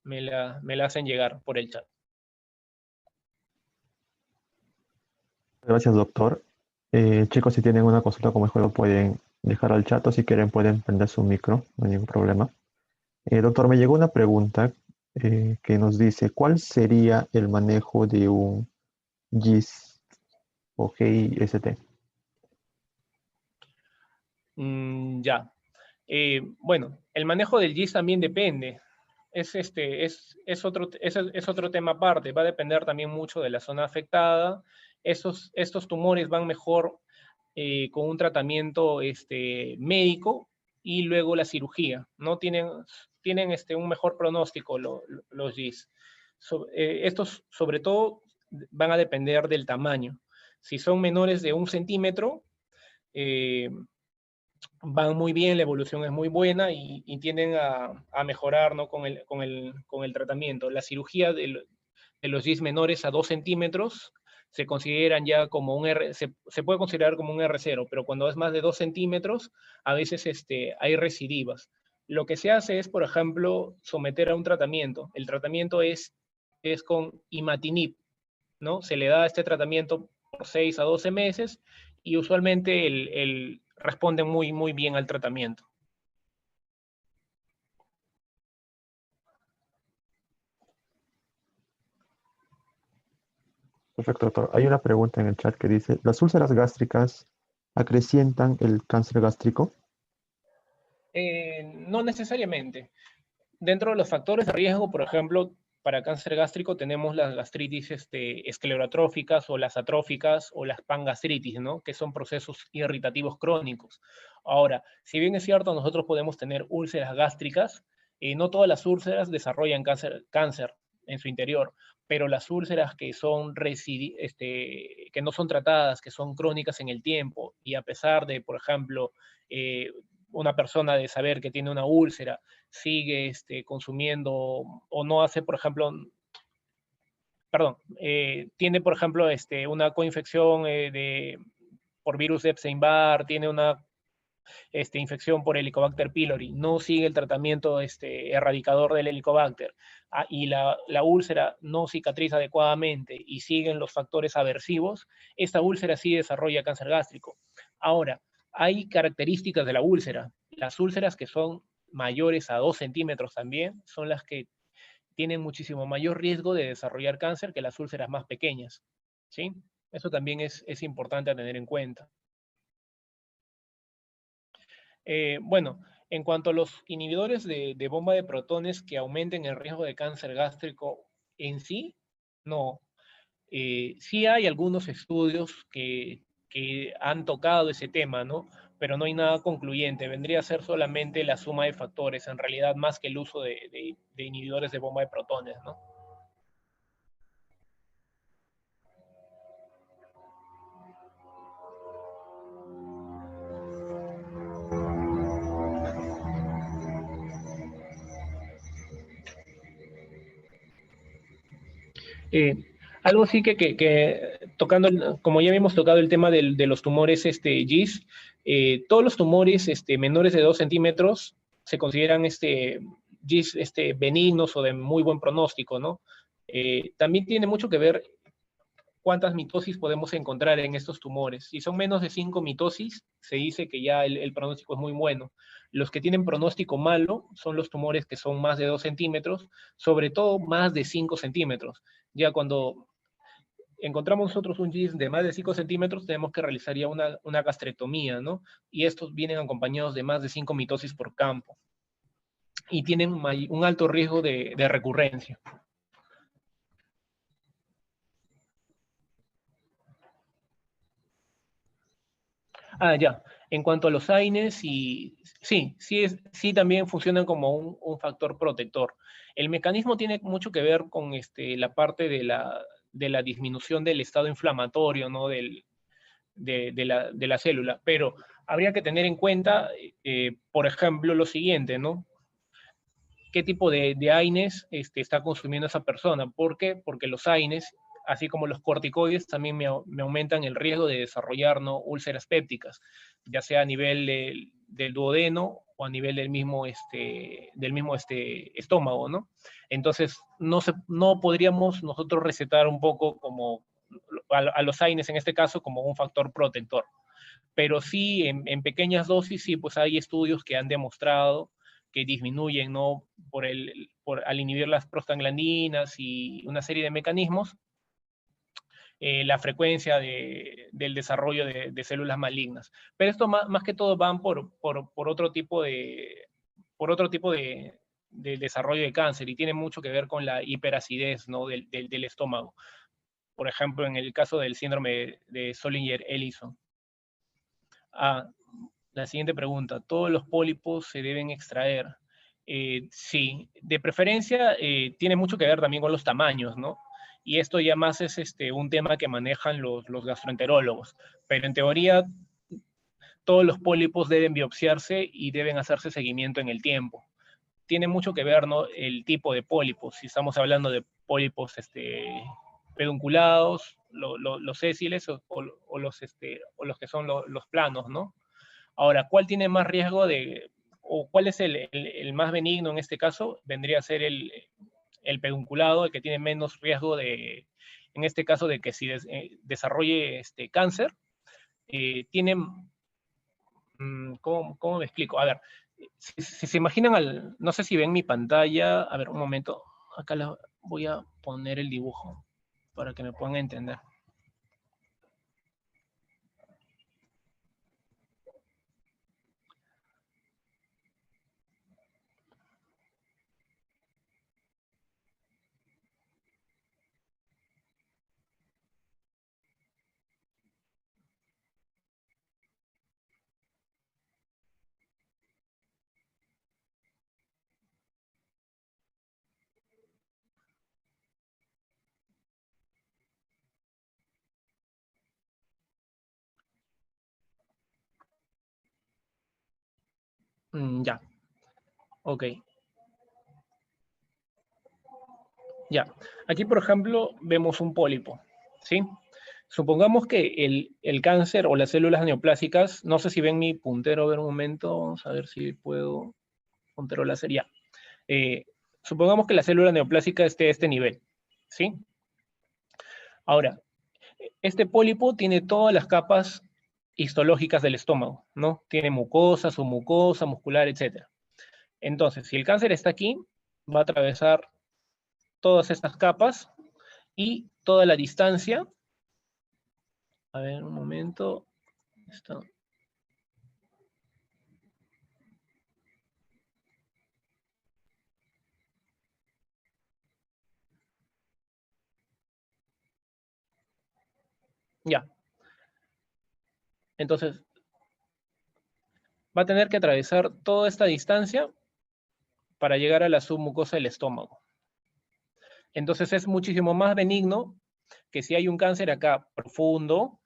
me la hacen llegar por el chat. Gracias, doctor. Chicos, si tienen una consulta como lo pueden dejar al chat, o si quieren pueden prender su micro, no hay ningún problema. Doctor, me llegó una pregunta que nos dice, ¿cuál sería el manejo de un GIST o GIST? Ya. Bueno, el manejo del GIST también depende. Es otro tema aparte. Va a depender también mucho de la zona afectada. Estos tumores van mejor con un tratamiento médico y luego la cirugía, ¿no? Tienen un mejor pronóstico los GIST. Estos, sobre todo, van a depender del tamaño. Si son menores de 1 centímetro, van muy bien, la evolución es muy buena y tienden a mejorar, ¿no?, con el tratamiento. La cirugía de los GIST menores a 2 centímetros se consideran ya como se puede considerar como un R0, pero cuando es más de 2 centímetros, a veces hay recidivas. Lo que se hace es, por ejemplo, someter a un tratamiento. El tratamiento es con imatinib, ¿no? Se le da este tratamiento por 6 a 12 meses y usualmente responden muy bien al tratamiento. Perfecto, doctor. Hay una pregunta en el chat que dice, ¿las úlceras gástricas acrecientan el cáncer gástrico? No necesariamente. Dentro de los factores de riesgo, por ejemplo, para cáncer gástrico tenemos las gastritis esclerotróficas o las atróficas o las pangastritis, ¿no? Que son procesos irritativos crónicos. Ahora, si bien es cierto, nosotros podemos tener úlceras gástricas, no todas las úlceras desarrollan cáncer en su interior, pero las úlceras que son que no son tratadas, que son crónicas en el tiempo, y a pesar de, por ejemplo, una persona de saber que tiene una úlcera, sigue consumiendo o no hace, por ejemplo, perdón, tiene, por ejemplo, una coinfección por virus de Epstein-Barr, tiene una infección por Helicobacter pylori, no sigue el tratamiento erradicador del Helicobacter, y la úlcera no cicatriza adecuadamente y siguen los factores aversivos, esta úlcera sí desarrolla cáncer gástrico. Ahora, hay características de la úlcera. Las úlceras que son mayores a 2 centímetros también son las que tienen muchísimo mayor riesgo de desarrollar cáncer que las úlceras más pequeñas, ¿sí? Eso también es importante a tener en cuenta. Bueno, en cuanto a los inhibidores de bomba de protones que aumenten el riesgo de cáncer gástrico en sí, no. Sí hay algunos estudios que han tocado ese tema, ¿no? Pero no hay nada concluyente. Vendría a ser solamente la suma de factores, en realidad, más que el uso de inhibidores de bomba de protones, ¿no? Eh, Algo sí que tocando, como ya habíamos tocado el tema de los tumores GIS, todos los tumores menores de 2 centímetros se consideran GIS benignos o de muy buen pronóstico, ¿no? También tiene mucho que ver cuántas mitosis podemos encontrar en estos tumores. Si son menos de 5 mitosis, se dice que ya el pronóstico es muy bueno. Los que tienen pronóstico malo son los tumores que son más de 2 centímetros, sobre todo más de 5 centímetros. Ya cuando encontramos nosotros un GIS de más de 5 centímetros, tenemos que realizar ya una gastrectomía, ¿no? Y estos vienen acompañados de más de 5 mitosis por campo. Y tienen un alto riesgo de recurrencia. Ah, ya. En cuanto a los AINES, sí también funcionan como un factor protector. El mecanismo tiene mucho que ver con la parte de la disminución del estado inflamatorio, ¿no? De la célula, pero habría que tener en cuenta, por ejemplo, lo siguiente, ¿no? ¿Qué tipo de AINES está consumiendo esa persona? ¿Por qué? Porque los AINES, así como los corticoides, también me aumentan el riesgo de desarrollar, ¿no?, úlceras pépticas, ya sea a nivel del duodeno o a nivel del mismo estómago, ¿no? Entonces, no podríamos nosotros recetar un poco como a los AINES en este caso como un factor protector. Pero sí, en pequeñas dosis, sí, pues hay estudios que han demostrado que disminuyen, ¿no? Al inhibir las prostaglandinas y una serie de mecanismos, la frecuencia del desarrollo de células malignas. Pero esto más que todo van por otro tipo de desarrollo de cáncer y tiene mucho que ver con la hiperacidez, ¿no?, del estómago. Por ejemplo, en el caso del síndrome de Zollinger-Ellison. Ah, la siguiente pregunta. ¿Todos los pólipos se deben extraer? Sí, de preferencia tiene mucho que ver también con los tamaños, ¿no? Y esto ya más es un tema que manejan los gastroenterólogos. Pero en teoría, todos los pólipos deben biopsiarse y deben hacerse seguimiento en el tiempo. Tiene mucho que ver, ¿no?, el tipo de pólipos. Si estamos hablando de pólipos pedunculados, los sésiles o los que son los planos, ¿no? Ahora, ¿cuál tiene más riesgo o cuál es el más benigno en este caso? Vendría a ser el pedunculado, el que tiene menos riesgo en este caso, de que si desarrolle cáncer, tiene, ¿cómo me explico? A ver, si se imaginan, no sé si ven mi pantalla, a ver, un momento, acá voy a poner el dibujo para que me puedan entender. Ya, ok. Ya, aquí por ejemplo vemos un pólipo, ¿sí? Supongamos que el cáncer o las células neoplásicas, no sé si ven mi puntero, a ver un momento, vamos a ver si puedo, puntero láser, ya. Eh, Supongamos que la célula neoplásica esté a este nivel, ¿sí? Ahora, este pólipo tiene todas las capas histológicas del estómago, ¿no? Tiene mucosa, submucosa, muscular, etc. Entonces, si el cáncer está aquí, va a atravesar todas estas capas y toda la distancia. A ver, un momento. Está. Ya. Entonces, va a tener que atravesar toda esta distancia para llegar a la submucosa del estómago. Entonces, es muchísimo más benigno que si hay un cáncer acá profundo,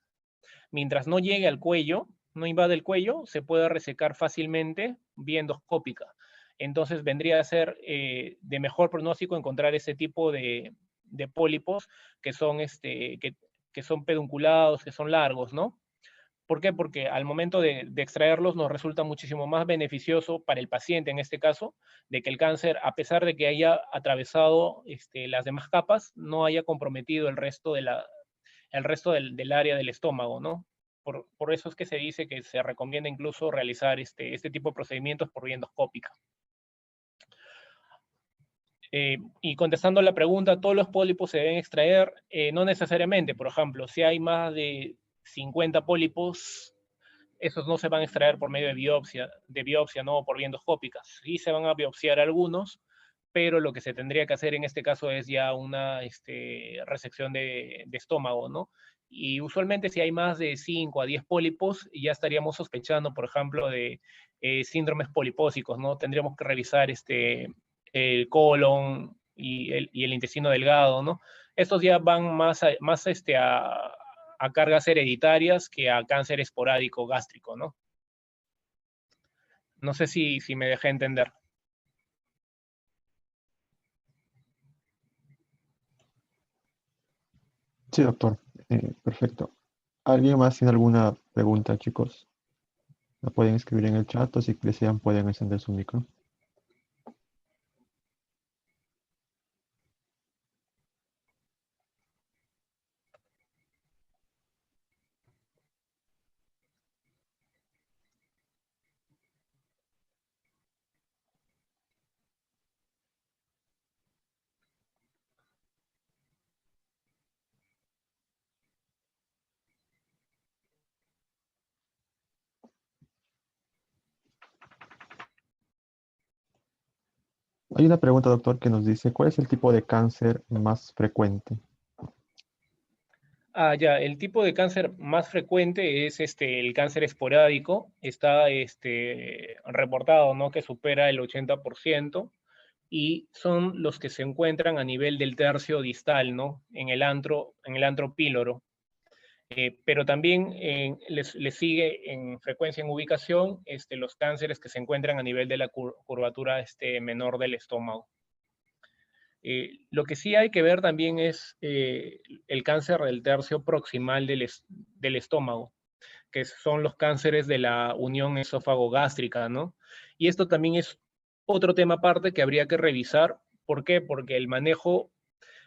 mientras no llegue al cuello, no invade el cuello, se puede resecar fácilmente vía endoscópica. Entonces vendría a ser de mejor pronóstico encontrar ese tipo de pólipos que son, que son pedunculados, que son largos, ¿no? ¿Por qué? Porque al momento de extraerlos nos resulta muchísimo más beneficioso para el paciente, en este caso, de que el cáncer, a pesar de que haya atravesado las demás capas, no haya comprometido el resto, el resto del área del estómago, ¿no? Por eso es que se dice que se recomienda incluso realizar este tipo de procedimientos por vía endoscópica. Y contestando a la pregunta, ¿todos los pólipos se deben extraer? No necesariamente. Por ejemplo, si hay más de 50 pólipos, esos no se van a extraer por medio de biopsia, no por vía endoscópica. Sí se van a biopsiar algunos, pero lo que se tendría que hacer en este caso es ya una resección de estómago, ¿no? Y usualmente si hay más de 5 a 10 pólipos, ya estaríamos sospechando, por ejemplo, de síndromes polipósicos, ¿no? Tendríamos que revisar el colon y el intestino delgado, ¿no? Estos ya van más a cargas hereditarias que a cáncer esporádico gástrico, ¿no? No sé si me dejé entender. Sí, doctor. Perfecto. ¿Alguien más tiene alguna pregunta, chicos? La pueden escribir en el chat o si desean pueden encender su micro. Hay una pregunta, doctor, que nos dice, ¿cuál es el tipo de cáncer más frecuente? Ya, el tipo de cáncer más frecuente es el cáncer esporádico. Está reportado, ¿no? Que supera el 80% y son los que se encuentran a nivel del tercio distal, ¿no? En el antro píloro. Pero también les sigue en frecuencia en ubicación los cánceres que se encuentran a nivel de la curvatura menor del estómago. Lo que sí hay que ver también es el cáncer del tercio proximal del estómago, que son los cánceres de la unión esófago-gástrica, ¿no? Y esto también es otro tema aparte que habría que revisar. ¿Por qué? Porque el manejo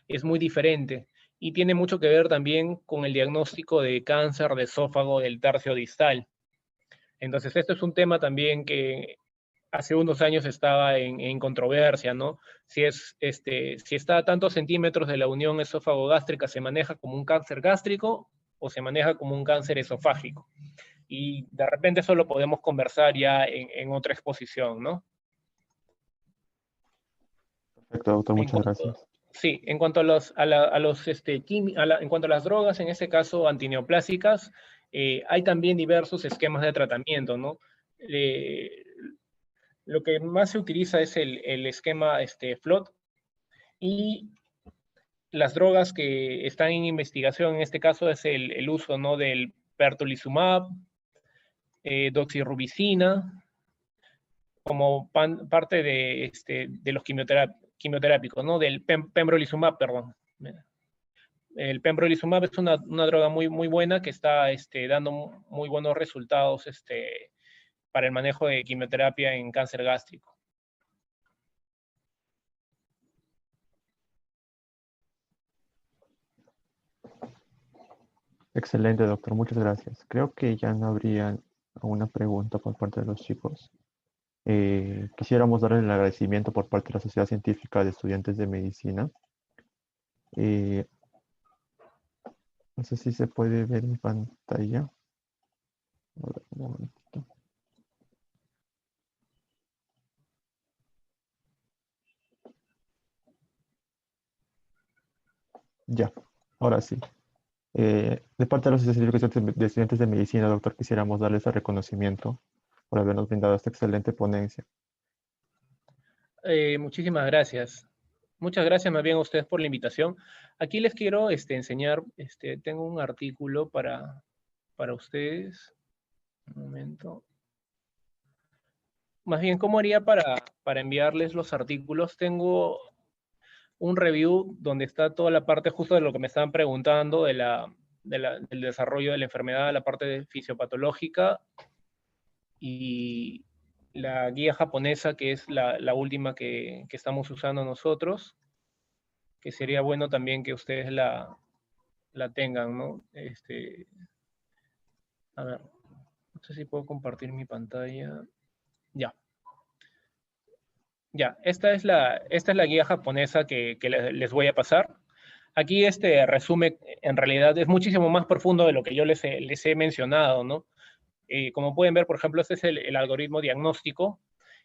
es muy diferente y tiene mucho que ver también con el diagnóstico de cáncer de esófago del tercio distal. Entonces, esto es un tema también que hace unos años estaba en controversia, ¿no? Si está a tantos centímetros de la unión esófago-gástrica, ¿se maneja como un cáncer gástrico o se maneja como un cáncer esofágico? Y de repente eso lo podemos conversar ya en otra exposición, ¿no? Perfecto, doctor, En muchas cuanto, gracias. sí, en cuanto en cuanto a las drogas, en este caso antineoplásicas, hay también diversos esquemas de tratamiento, ¿no? Eh, lo que más se utiliza es el esquema FLOT y las drogas que están en investigación en este caso es el uso, ¿no? Del pertolizumab, doxirubicina, parte de los quimioterápicos, ¿no? Del pembrolizumab, perdón. El pembrolizumab es una droga muy buena que está dando muy buenos resultados para el manejo de quimioterapia en cáncer gástrico. Excelente, doctor. Muchas gracias. Creo que ya no habría alguna pregunta por parte de los chicos. Quisiéramos darle el agradecimiento por parte de la Sociedad Científica de Estudiantes de Medicina. Eh, no sé si se puede ver mi pantalla. A ver, un momentito. Ya, ahora sí. De parte de la Sociedad Científica de Estudiantes de Medicina, doctor, quisiéramos darles el reconocimiento por habernos brindado esta excelente ponencia. Muchísimas gracias. Muchas gracias más bien a ustedes por la invitación. Aquí les quiero enseñar, tengo un artículo para ustedes. Un momento. Más bien, ¿cómo haría para enviarles los artículos? Tengo un review donde está toda la parte justo de lo que me estaban preguntando del desarrollo de la enfermedad, la parte fisiopatológica y la guía japonesa, que es la última que estamos usando nosotros, que sería bueno también que ustedes la tengan, ¿no? A ver, no sé si puedo compartir mi pantalla. Ya. Ya, esta es la guía japonesa que les voy a pasar. Aquí este resumen en realidad es muchísimo más profundo de lo que yo les he mencionado, ¿no? Como pueden ver, por ejemplo, este es el algoritmo diagnóstico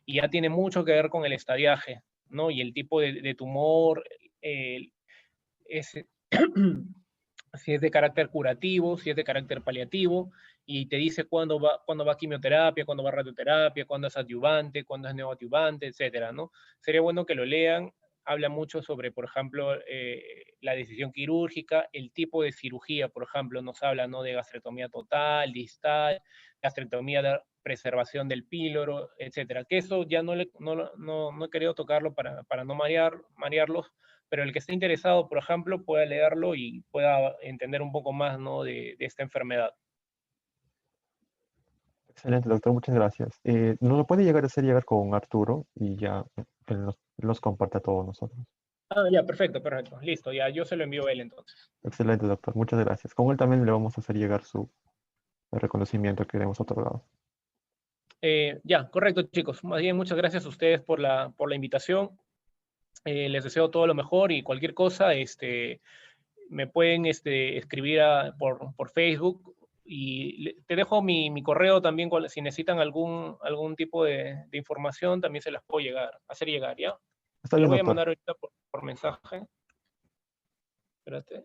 y ya tiene mucho que ver con el estadiaje, ¿no? Y el tipo de tumor, ese, si es de carácter curativo, si es de carácter paliativo, y te dice cuándo va quimioterapia, cuándo va radioterapia, cuándo es adyuvante, cuándo es neoadyuvante, etcétera, ¿no? Sería bueno que lo lean. Habla mucho sobre, por ejemplo, la decisión quirúrgica, el tipo de cirugía, por ejemplo, nos habla, ¿no?, de gastrectomía total, distal, gastrectomía de preservación del píloro, etcétera. Que eso ya no he querido tocarlo para no marearlos, pero el que esté interesado, por ejemplo, pueda leerlo y pueda entender un poco más, ¿no?, de esta enfermedad. Excelente, doctor. Muchas gracias. Nos lo puede hacer llegar con Arturo y ya él nos comparte a todos nosotros. Ah, ya, perfecto. Listo, ya yo se lo envío a él entonces. Excelente, doctor. Muchas gracias. Con él también le vamos a hacer llegar el reconocimiento que le hemos otorgado. Ya, correcto, chicos. Más bien, muchas gracias a ustedes por la invitación. Les deseo todo lo mejor y cualquier cosa, me pueden escribir por Facebook y te dejo mi correo también si necesitan algún tipo de información, también se las puedo hacer llegar, ¿ya? Está Te lo bien, voy a doctor. mandar ahorita por mensaje. Espérate.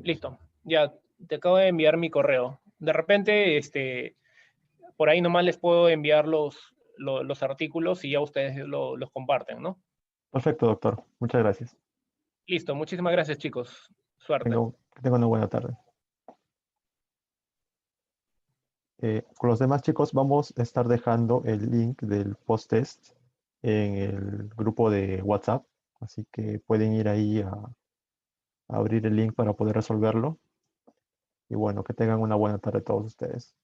Listo. Ya te acabo de enviar mi correo. De repente, por ahí nomás les puedo enviar los artículos y ya ustedes los comparten, ¿no? Perfecto, doctor. Muchas gracias. Listo. Muchísimas gracias, chicos. Suerte. Que tenga una buena tarde. Con los demás chicos vamos a estar dejando el link del post-test en el grupo de WhatsApp, así que pueden ir ahí a abrir el link para poder resolverlo. Y bueno, que tengan una buena tarde todos ustedes.